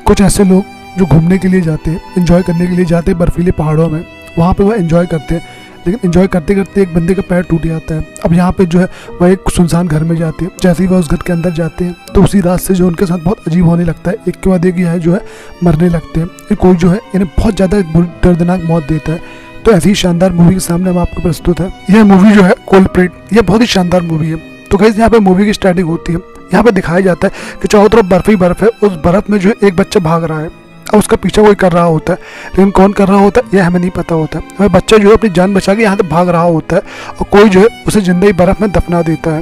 कुछ ऐसे लोग जो घूमने के लिए जाते हैं, एंजॉय करने के लिए जाते हैं बर्फीले पहाड़ों में, वहाँ पे वह एंजॉय करते हैं। लेकिन एंजॉय करते करते एक बंदे का पैर टूट जाता है। अब यहाँ पे जो है वह एक सुनसान घर में जाते हैं। जैसे ही वह उस घर के अंदर जाते हैं तो उसी रात से जो उनके साथ बहुत अजीब होने लगता है। एक के बाद एक यह जो है मरने लगते हैं। कोई जो है इन्हें बहुत ज़्यादा दर्दनाक मौत देता है। तो ऐसी शानदार मूवी के सामने हम आपको प्रस्तुत है। यह मूवी जो है कोल्प्रिट, यह बहुत ही शानदार मूवी है। तो गाइस यहाँ पे मूवी की स्टार्टिंग होती है। यहाँ पे दिखाया जाता है कि चारों तरफ बर्फ ही बर्फ है। उस बर्फ में जो है एक बच्चा भाग रहा है और उसका पीछा कोई कर रहा होता है, लेकिन कौन कर रहा होता है यह हमें नहीं पता होता है। वह बच्चा जो है अपनी जान बचा के यहाँ से भाग रहा होता है और कोई जो है उसे जिंदा ही बर्फ में दफना देता है।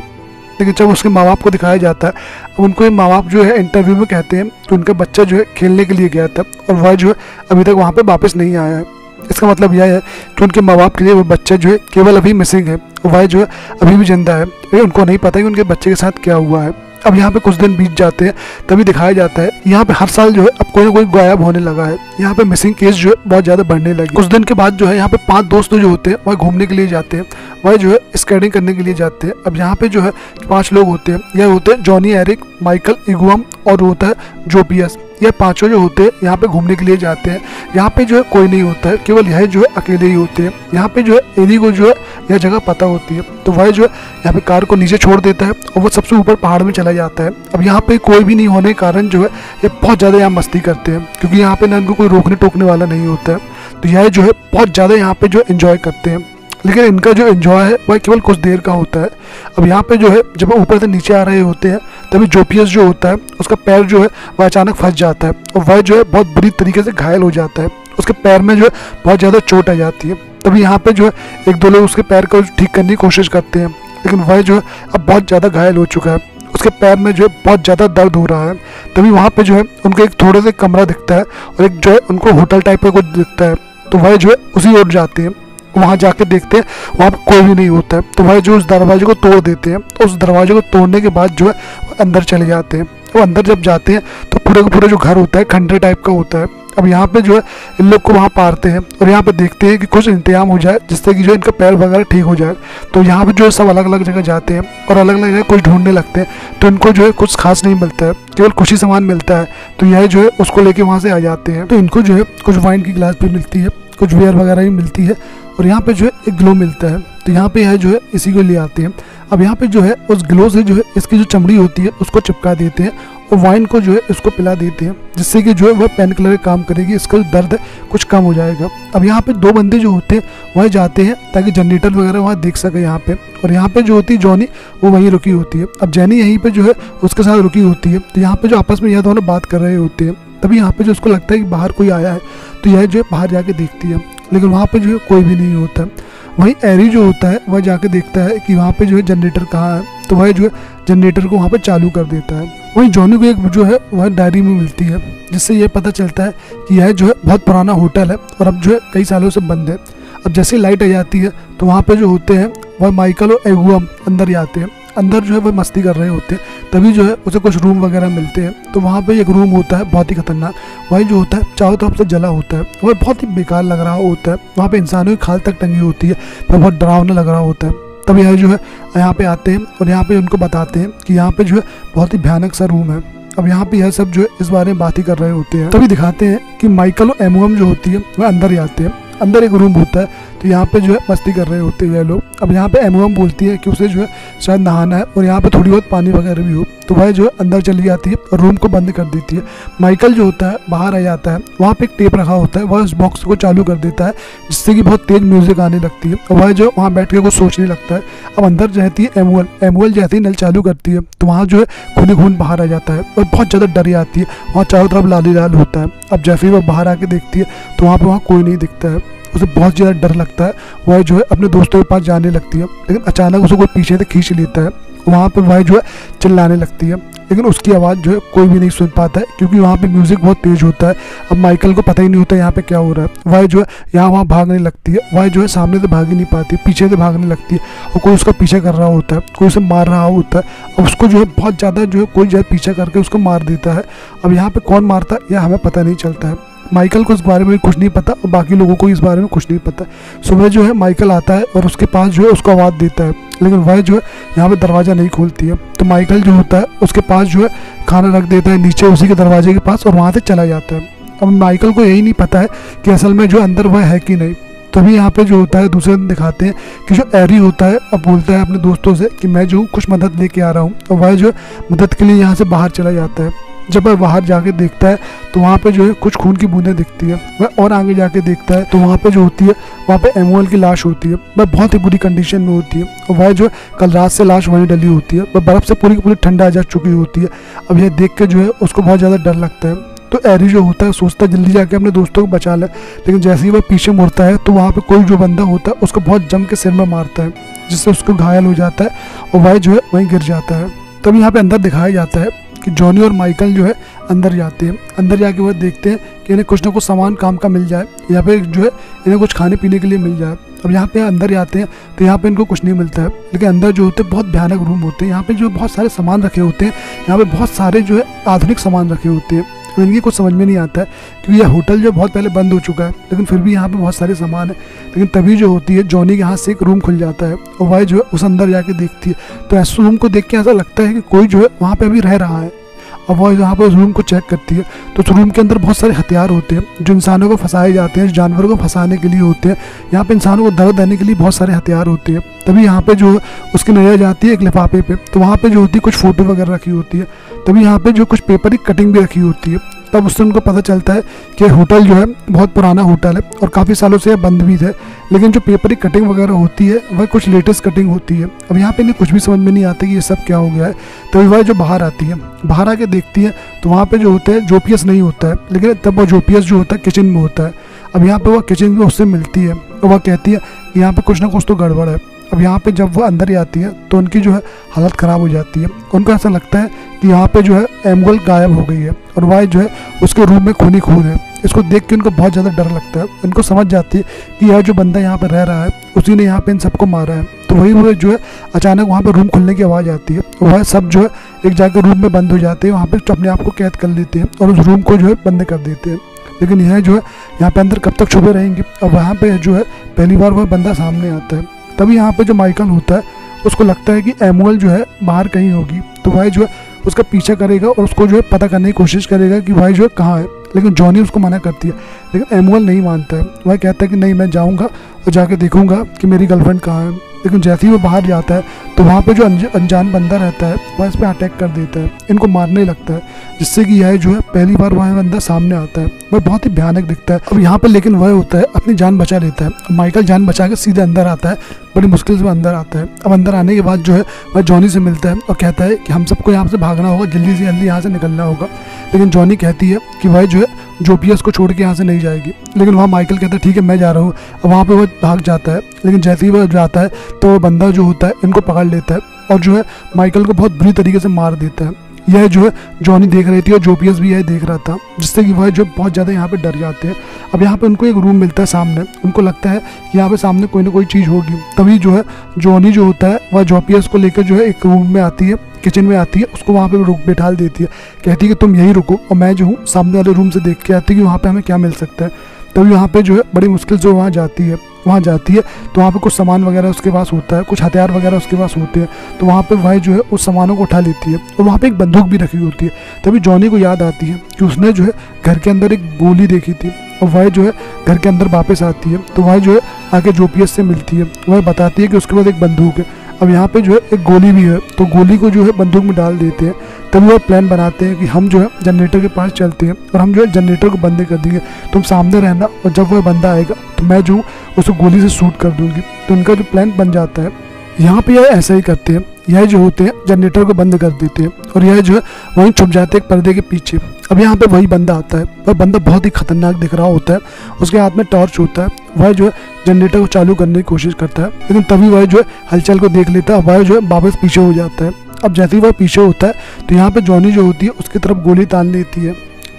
लेकिन जब उसके माँ बाप को दिखाया जाता है, उनको ये माँ बाप जो है इंटरव्यू में कहते हैं कि उनका बच्चा जो है खेलने के लिए गया था और वह जो है अभी तक वहाँ पर वापस नहीं आया है। इसका मतलब यह है कि उनके माँ बाप के लिए वो बच्चा जो है केवल अभी मिसिंग है, वह जो है अभी भी जिंदा है। उनको नहीं पता कि उनके बच्चे के साथ क्या हुआ है। अब यहाँ पे कुछ दिन बीत जाते हैं, तभी दिखाया जाता है यहाँ पे हर साल जो है अब कोई ना कोई गायब होने लगा है। यहाँ पे मिसिंग केस जो है बहुत ज़्यादा बढ़ने लगे। कुछ दिन के बाद जो है यहाँ पे 5 दोस्त जो होते हैं वह घूमने के लिए जाते हैं, वह जो है स्केटिंग करने के लिए जाते हैं। अब यहाँ पे जो है 5 लोग होते हैं। यह होते हैं जॉनी, एरिक, माइकल, इगुअम और होता है जोपियस। यह 5 जो होते हैं यहाँ पे घूमने के लिए जाते हैं। यहाँ पे जो है कोई नहीं होता है, केवल यह जो है अकेले ही होते हैं। यहाँ पे जो है एरी को जो है यह जगह पता होती है, तो वह जो है यहाँ पे कार को नीचे छोड़ देता है और वो सबसे ऊपर पहाड़ में चला जाता है। अब यहाँ पे कोई भी नहीं होने के कारण जो है ये बहुत ज़्यादा यहाँ मस्ती करते हैं, क्योंकि यहाँ पे ना इनको कोई रोकने टोकने वाला नहीं होता है। तो यह जो है बहुत ज़्यादा यहाँ पे जो एंजॉय करते हैं। लेकिन इनका जो एंजॉय है वह केवल कुछ देर का होता है। अब यहाँ पे जो है जब वो ऊपर से नीचे आ रहे होते हैं, तभी जोपियस जो होता है उसका पैर जो है वह अचानक फंस जाता है और वह जो है बहुत बुरी तरीके से घायल हो जाता है। उसके पैर में जो है बहुत ज़्यादा चोट आ जाती है। तभी यहाँ पे जो है 1-2 लोग उसके पैर को ठीक करने की कोशिश करते हैं, लेकिन वह जो है अब बहुत ज़्यादा घायल हो चुका है। उसके पैर में जो है बहुत ज़्यादा दर्द हो रहा है। तभी वहाँ पे जो है उनको एक थोड़े से कमरा दिखता है और एक जो है उनको होटल टाइप का कुछ दिखता है। तो वह जो है उसी ओर जाते हैं। वहाँ जाके देखते हैं वहाँ पर कोई भी नहीं होता है। तो वह जो उस दरवाजे को तोड़ देते हैं। तो उस दरवाजे को तोड़ने के बाद जो है अंदर चले जाते हैं। वो अंदर जब जाते हैं तो पूरे का पूरा जो घर होता है खंडर टाइप का होता है। अब यहाँ पे जो है इन लोग को वहाँ पारते हैं और यहाँ पे देखते हैं कि कुछ इंतजाम हो जाए जिससे कि जो इनका पैर वगैरह ठीक हो जाए। तो यहाँ पे जो है सब अलग अलग जगह जाते हैं और अलग अलग जगह कुछ ढूंढने लगते हैं। तो इनको जो है कुछ खास नहीं मिलता है, केवल कुछ ही सामान मिलता है। तो यह जो है उसको लेके वहाँ से आ जाते हैं। तो इनको जो है कुछ वाइन की गिलास भी मिलती है, कुछ बियर वगैरह भी मिलती है और यहाँ पे जो है एक ग्लो मिलता है। तो यहाँ पे यह जो है इसी को ले आते हैं। अब यहाँ पे जो है उस ग्लो से जो है इसकी जो चमड़ी होती है उसको चिपका देते हैं और वाइन को जो है इसको पिला देते हैं, जिससे कि जो है वह पेन किलर काम करेगी, इसका जो दर्द है कुछ कम हो जाएगा। अब यहाँ पे 2 बंदे जो होते हैं वह जाते हैं ताकि जनरेटर वगैरह वहाँ देख सके यहाँ पे। और यहाँ पे जो होती है जॉनी, वो वहीं रुकी होती है। अब जैनी यहीं पे जो है उसके साथ रुकी होती है। तो यहाँ पे जो आपस में यह दोनों बात कर रहे होते हैं। तभी यहाँ पे जो उसको लगता है कि बाहर कोई आया है, तो यह जो है बाहर जाके देखती है, लेकिन वहाँ पे जो है कोई भी नहीं होता है। वहीं एरी जो होता है वह जाके देखता है कि वहाँ पे जो है जनरेटर कहाँ है, तो वह जो है जनरेटर को वहाँ पे चालू कर देता है। वहीं जॉनी को एक जो है वह डायरी में मिलती है, जिससे ये पता चलता है कि यह जो है बहुत पुराना होटल है और अब जो है कई सालों से बंद है। अब जैसे लाइट आ जाती है तो वहाँ पे जो होते हैं वह माइकल और एगुअम अंदर जाते हैं। अंदर जो है वह मस्ती कर रहे होते हैं। तभी जो है उसे कुछ रूम वगैरह मिलते हैं। तो वहाँ पे एक रूम होता है बहुत ही खतरनाक, वही जो होता है चारों तरफ से जला होता है, वह बहुत ही बेकार लग रहा होता है। वहाँ पे इंसानों की खाल तक टंगी होती है, वह बहुत डरावना लग रहा होता है। तब यह जो है यहाँ पे आते हैं और यहाँ पे उनको बताते हैं कि यहाँ पे जो है बहुत ही भयानक सा रूम है। अब यहाँ पे यह सब जो है इस बारे में बात ही कर रहे होते हैं। तभी दिखाते हैं कि माइकल और एमुअम जो होती है वह अंदर जाते हैं। अंदर एक रूम होता है, तो यहाँ पे जो है मस्ती कर रहे होते हैं ये लोग। अब यहाँ पे एमुअम बोलती है कि उसे जो है शायद नहाना है और यहाँ पे थोड़ी बहुत पानी वगैरह भी हो, तो वह जो है अंदर चली जाती है और रूम को बंद कर देती है। माइकल जो होता है बाहर आ जाता है। वहाँ पे एक टेप रखा होता है, वह उस बॉक्स को चालू कर देता है, जिससे कि बहुत तेज म्यूजिक आने लगती है और वह जो वहाँ बैठ के कुछ सोचने लगता है। अब अंदर रहती है एमुअल जैसे ही नल चालू करती है तो वहाँ जो है खून खून बाहर आ जाता है और बहुत ज़्यादा डर जाती है। वहाँ चारों तरफ लाली लाल होता है। अब जैसे ही वह बाहर आके देखती है तो वहाँ पर वहाँ कोई नहीं दिखता है। उसे बहुत ज़्यादा डर लगता है। वह जो है अपने दोस्तों के पास जाने लगती है, लेकिन अचानक उसे कोई पीछे से खींच लेता है। वहाँ पर वह जो है चिल्लाने लगती है, लेकिन उसकी आवाज़ जो है कोई भी नहीं सुन पाता है, क्योंकि वहाँ पे म्यूज़िक बहुत तेज़ होता है। अब माइकल को पता ही नहीं होता यहाँ पे क्या हो रहा है। वह जो है यहाँ वहाँ भागने लगती है। वह जो है सामने से भाग ही नहीं पाती, पीछे से भागने लगती है और कोई उसका पीछा कर रहा होता है, कोई उसे मार रहा होता है। अब उसको जो है बहुत ज़्यादा जो है कोई जो है पीछा करके उसको मार देता है। अब यहाँ पर कौन मारता है यह हमें पता नहीं चलता है। माइकल को इस बारे में कुछ नहीं पता और बाकी लोगों को इस बारे में कुछ नहीं पता। सुबह जो है माइकल आता है और उसके पास जो है उसको आवाज़ देता है, लेकिन वह जो है यहाँ पे दरवाज़ा नहीं खोलती है। तो माइकल जो होता है उसके पास जो है खाना रख देता है नीचे उसी के दरवाजे के पास और वहाँ से चला जाता है। अब माइकल को यही नहीं पता है कि असल में जो अंदर वह है कि नहीं। तभी यहाँ पे जो होता है दूसरे दिन दिखाते हैं कि जो एरी होता है अब बोलता है अपने दोस्तों से कि मैं जो कुछ मदद लेके आ रहा हूँ, और वह जो मदद के लिए यहाँ से बाहर चला जाता है। जब वह बाहर जाके देखता है तो वहाँ पे जो है कुछ खून की बूंदें दिखती है। वह और आगे जाके देखता है तो वहाँ पे जो होती है वहाँ पे एमुअल की लाश होती है। वह बहुत ही बुरी कंडीशन में होती है और वह जो कल रात से लाश वहीं डली होती है। वह बर्फ़ से पूरी की पूरी ठंडा जा चुकी होती है। अब यह देख के जो है उसको बहुत ज़्यादा डर लगता है। तो एरी जो होता है सोचता है जल्दी जाके अपने दोस्तों को बचा ले, लेकिन जैसे ही वह पीछे मुड़ता है तो वहाँ पे कोई जो बंदा होता है उसको बहुत जम के सिर में मारता है, जिससे उसको घायल हो जाता है और वह जो है वहीं गिर जाता है। तब यहाँ पे अंदर दिखाया जाता है कि जॉनी और माइकल जो है अंदर जाते हैं। अंदर जाके वह देखते हैं कि इन्हें कुछ ना कुछ सामान काम का मिल जाए, या फिर जो है इन्हें कुछ खाने पीने के लिए मिल जाए। अब यहाँ पे अंदर जाते हैं तो यहाँ पे इनको कुछ नहीं मिलता है, लेकिन अंदर जो होते हैं बहुत भयानक रूम होते हैं। यहाँ पे जो बहुत सारे सामान रखे होते हैं, यहाँ पे बहुत सारे जो है आधुनिक सामान रखे होते हैं। तो इनकी कुछ समझ में नहीं आता है क्योंकि यह होटल जो बहुत पहले बंद हो चुका है, लेकिन फिर भी यहाँ पे बहुत सारे सामान है। लेकिन तभी जो होती है जॉनी के हाथ से एक रूम खुल जाता है और वह जो है उस अंदर जाके देखती है। तो ऐसे रूम को देख के ऐसा लगता है कि कोई जो है वहाँ पे अभी रह रहा है। और वह यहाँ पर उस रूम को चेक करती है तो उस रूम के अंदर बहुत सारे हथियार होते हैं जो इंसानों को फंसाए जाते हैं, जानवरों को फंसाने के लिए होते हैं। यहाँ पे इंसानों को दर्द देने के लिए बहुत सारे हथियार होते हैं। तभी यहाँ पे जो उसकी नज़र जाती है एक लिफाफे पे, तो वहाँ पे जो होती है कुछ फ़ोटो वगैरह रखी होती है। तभी यहाँ पे जो कुछ पेपर की कटिंग भी रखी होती है। तब उससे उनको पता चलता है कि होटल जो है बहुत पुराना होटल है और काफ़ी सालों से यह बंद भी है, लेकिन जो पेपर की कटिंग वगैरह होती है वह कुछ लेटेस्ट कटिंग होती है। अब यहाँ पे इन्हें कुछ भी समझ में नहीं आता कि ये सब क्या हो गया है। तभी वह जो बाहर आती है, बाहर आके देखती है तो वहाँ पे जो होता है जोपियस नहीं होता है, लेकिन तब वह जोपियस जो होता है किचन में होता है। अब यहाँ पे वह किचन में उससे मिलती है और वह कहती है कि यहाँ पे कुछ ना कुछ तो गड़बड़ है। अब यहाँ पे जब वो अंदर ही आती है तो उनकी जो है हालत ख़राब हो जाती है। उनको ऐसा लगता है कि यहाँ पे जो है एमुअल गायब हो गई है और वह जो है उसके रूम में खून ही खून है। इसको देख के उनको बहुत ज़्यादा डर लगता है। उनको समझ जाती है कि यह जो बंदा यहाँ पर रह रहा है उसी ने यहाँ पे इन सबको मारा है। तो वही वो जो है अचानक वहाँ पर रूम खुलने की आवाज़ आती है। वह सब जो है एक जाकर रूम में बंद हो जाते हैं, वहाँ पर अपने आप को कैद कर लेते हैं और उस रूम को जो है बंद कर देते हैं। लेकिन यह जो है यहाँ पे अंदर कब तक छुपे रहेंगे। अब वहाँ पे जो है पहली बार वह बंदा सामने आता है। तभी यहाँ पे जो माइकल होता है उसको लगता है कि एमुअल जो है बाहर कहीं होगी, तो वह जो है उसका पीछा करेगा और उसको जो है पता करने की कोशिश करेगा कि भाई जो है कहाँ है। लेकिन जॉनी उसको मना करती है, लेकिन एमुअल नहीं मानता है। वह कहता है कि नहीं, मैं जाऊँगा और जाके देखूँगा कि मेरी गर्लफ्रेंड कहाँ है। लेकिन जैसे ही वो बाहर जाता है तो वहाँ पे जो अनजान बंदा रहता है वह इस पर अटैक कर देता है, इनको मारने लगता है, जिससे कि यह जो है पहली बार वह बंदा सामने आता है। वह बहुत ही भयानक दिखता है। अब यहाँ पे लेकिन वह होता है अपनी जान बचा लेता है। माइकल जान बचा के सीधे अंदर आता है, बड़ी मुश्किल से वह अंदर आता है। अब अंदर आने के बाद जो है वह जॉनी से मिलता है और कहता है कि हम सबको यहाँ से भागना होगा, जल्दी से जल्दी यहाँ से निकलना होगा। लेकिन जॉनी कहती है कि वह जो है जोपियस को छोड़ के यहाँ से नहीं जाएगी। लेकिन वहाँ माइकल कहता है ठीक है मैं जा रहा हूँ। अब वहाँ पे वह भाग जाता है, लेकिन जैसे ही वह जाता है तो वह बंदा जो होता है इनको पकड़ लेता है और जो है माइकल को बहुत बुरी तरीके से मार देता है। यह जो है जॉनी देख रही थी और जोपियस भी यह देख रहा था, जिससे कि वह जो बहुत ज़्यादा यहाँ पे डर जाते हैं। अब यहाँ पे उनको एक रूम मिलता है सामने, उनको लगता है कि यहाँ पे सामने कोई ना कोई चीज़ होगी। तभी जो है जॉनी जो होता है वह जोपियस को लेकर जो है एक रूम में आती है, किचन में आती है, उसको वहाँ पे बैठा देती है। कहती है कि तुम यहीं रुको और मैं जो हूँ सामने वाले रूम से देख के आती है कि वहाँ पे हमें क्या मिल सकता है। तभी वहाँ पे जो है बड़ी मुश्किल से वहाँ जाती है तो वहाँ पे कुछ सामान वगैरह उसके पास होता है, कुछ हथियार वगैरह उसके पास होते हैं। तो वहाँ पे वह जो है उस सामानों को उठा लेती है और वहाँ पे एक बंदूक भी रखी होती है। तभी जॉनी को याद आती है कि उसने जो है घर के अंदर एक गोली देखी थी और वह जो है घर के अंदर वापस आती है। तो वह जो है आके जोपियस से मिलती है, वह बताती है कि उसके पास एक बंदूक है। अब यहाँ पे जो है एक गोली भी है, तो गोली को जो है बंदूक में डाल देते हैं। तभी वह प्लान बनाते हैं कि हम जो है जनरेटर के पास चलते हैं और हम जो है जनरेटर को बंद कर देंगे, तुम सामने रहना और जब वह बंदा आएगा तो मैं जो उसको गोली से शूट कर दूंगी। तो उनका जो प्लान बन जाता है। यहाँ पे यह ऐसा ही करते हैं, यह जो होते हैं जनरेटर को बंद कर देते हैं और यह जो है वहीं छुप जाते हैं एक पर्दे के पीछे। अब यहाँ पे वही बंदा आता है, वह बंदा बहुत ही खतरनाक दिख रहा होता है, उसके हाथ में टॉर्च होता है। वह जो है जनरेटर को चालू करने की कोशिश करता है, लेकिन तभी वह जो है हलचल को देख लेता है, वह जो है वापस पीछे हो जाता है। अब जैसे ही वह पीछे होता है तो यहाँ पे जॉनी जो होती है उसकी तरफ गोली तान लेती है,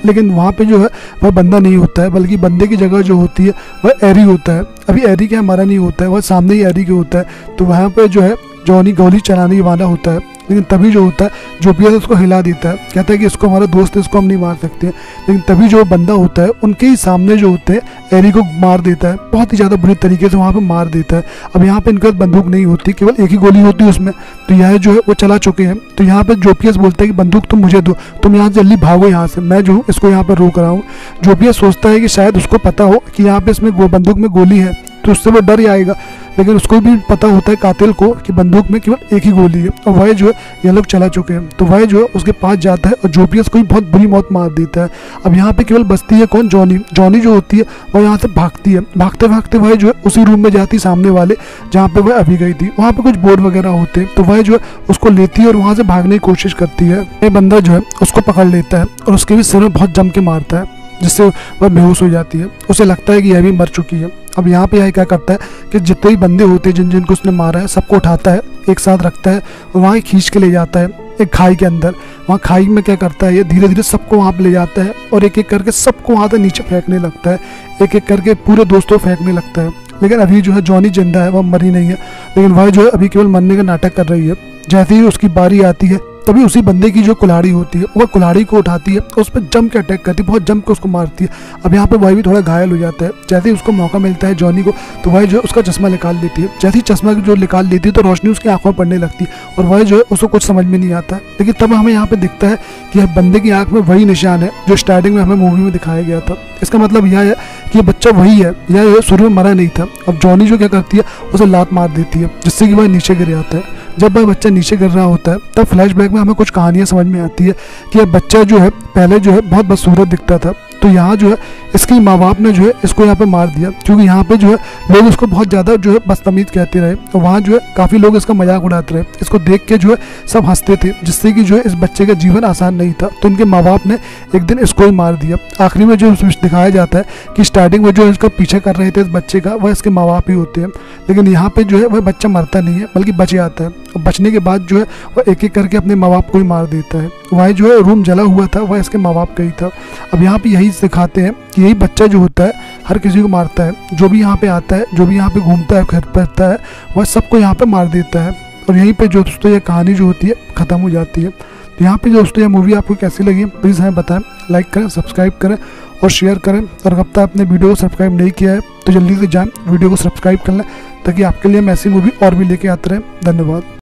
लेकिन वहाँ पे जो है वह बंदा नहीं होता है, बल्कि बंदे की जगह जो होती है वह एरी होता है। अभी एरी के हमारा नहीं होता है, वह सामने ही एरी के होता है। तो वहाँ पे जो है जॉनी गोली चलाने वाला होता है, लेकिन तभी जो होता है जोपियस उसको हिला देता है, कहता है कि इसको हमारा दोस्त है, इसको हम नहीं मार सकते। लेकिन तभी जो बंदा होता है उनके ही सामने जो होते हैं एरी को मार देता है, बहुत ही ज़्यादा बुरी तरीके से वहाँ पे मार देता है। अब यहाँ पे इनके बंदूक नहीं होती, केवल एक ही गोली होती है उसमें, तो यह जो है वो चला चुके हैं। तो यहाँ पे जोपियस बोलता है कि बंदूक तुम मुझे दो, तुम यहाँ जल्दी भागो यहाँ से, मैं जो हूँ इसको यहाँ पर रोक रहा हूँ। जोपियस सोचता है कि शायद उसको पता हो कि यहाँ पे इसमें बंदूक में गोली है, तो उससे वो डर ही आएगा। लेकिन उसको भी पता होता है कातिल को कि बंदूक में केवल एक ही गोली है, और वह जो है ये लोग चला चुके हैं। तो वह जो है उसके पास जाता है और जोपियस को भी बहुत बुरी मौत मार देता है। अब यहाँ पे केवल बचती है कौन, जॉनी। जॉनी जो होती है वह यहाँ से भागती है, भागते भागते वह जो है उसी रूम में जाती सामने वाले जहाँ पे वह अभी गई थी। वहाँ पे कुछ बोर्ड वगैरह होते हैं, तो वह जो है उसको लेती है और वहाँ से भागने की कोशिश करती है। ये बंदा जो है उसको पकड़ लेता है और उसके भी सिर में बहुत जम के मारता है, जिससे वह बेहोश हो जाती है। उसे लगता है कि यह भी मर चुकी है। अब यहाँ पे यह क्या करता है कि जितने भी बंदे होते हैं जिनको उसने मारा है सबको उठाता है, एक साथ रखता है और वहाँ खींच के ले जाता है एक खाई के अंदर। वहाँ खाई में क्या करता है, ये धीरे धीरे सबको वहाँ पे ले जाता है और एक एक करके सबको वहाँ से नीचे फेंकने लगता है, एक एक करके पूरे दोस्तों फेंकने लगता है। लेकिन अभी जो है जॉनी जिंदा है, वह मरी नहीं है, लेकिन वह जो है अभी केवल मरने का नाटक कर रही है। जैसे ही उसकी बारी आती है तभी उसी बंदे की जो कुल्हाड़ी होती है वह कुल्हाड़ी को उठाती है और उस पर जम के अटैक करती है, बहुत जम के उसको मारती है। अब यहाँ पे वह भी थोड़ा घायल हो जाता है। जैसे ही उसको मौका मिलता है जॉनी को, तो वह जो है उसका चश्मा निकाल देती है। जैसे ही चश्मा जो निकाल देती है तो रोशनी उसकी आंखों में पड़ने लगती है और वह जो है उसको कुछ समझ में नहीं आता। लेकिन तब हमें यहाँ पे दिखता है कि बंदे की आंख में वही निशान है जो स्टार्टिंग में हमें मूवी में दिखाया गया था। इसका मतलब यह है कि ये बच्चा वही है, यह शुरू में मरा नहीं था। अब जॉनी जो क्या करती है उसे लात मार देती है, जिससे कि वह नीचे गिर जाता है। जब वह बच्चा नीचे गिर रहा होता है तब फ्लैशबैक में हमें कुछ कहानियां समझ में आती है कि यह बच्चा जो है पहले जो है बहुत बदसूरत दिखता था, तो यहाँ जो है इसके माँ बाप ने जो है इसको यहाँ पे मार दिया, क्योंकि यहाँ पे जो है लोग इसको बहुत ज़्यादा जो है बदतमीज कहते रहे और वहाँ जो है काफ़ी लोग इसका मजाक उड़ाते रहे। इसको देख के जो है सब हंसते थे, जिससे कि जो है इस बच्चे का जीवन आसान नहीं था। तो इनके माँ बाप ने एक दिन इसको ही मार दिया। आखिरी में जो दिखाया जाता है कि स्टार्टिंग में जो इसका पीछे कर रहे थे इस बच्चे का, वह इसके माँ बाप ही होते हैं। लेकिन यहाँ पे जो है वह बच्चा मरता नहीं है बल्कि बच जाता है, और बचने के बाद जो है वह एक एक करके अपने माँ बाप को ही मार देता है। वह जो है रूम जला हुआ था वह इसके माँ बाप का ही था। अब यहाँ पे यही सिखाते हैं कि यही बच्चा जो होता है हर किसी को मारता है, जो भी यहाँ पे आता है, जो भी यहाँ पे घूमता है, घर पर आता है, वह सबको यहाँ पे मार देता है। और यहीं पे जो दोस्तों ये कहानी जो होती है ख़त्म हो जाती है। तो यहाँ पे दोस्तों ये मूवी आपको कैसी लगी प्लीज़ हमें बताएं, लाइक करें, सब्सक्राइब करें और शेयर करें। और अब तक आपने वीडियो को सब्सक्राइब नहीं किया है तो जल्दी से जाएँ वीडियो को सब्सक्राइब कर लें, ताकि आपके लिए हम ऐसी मूवी और भी लेके आते रहें। धन्यवाद।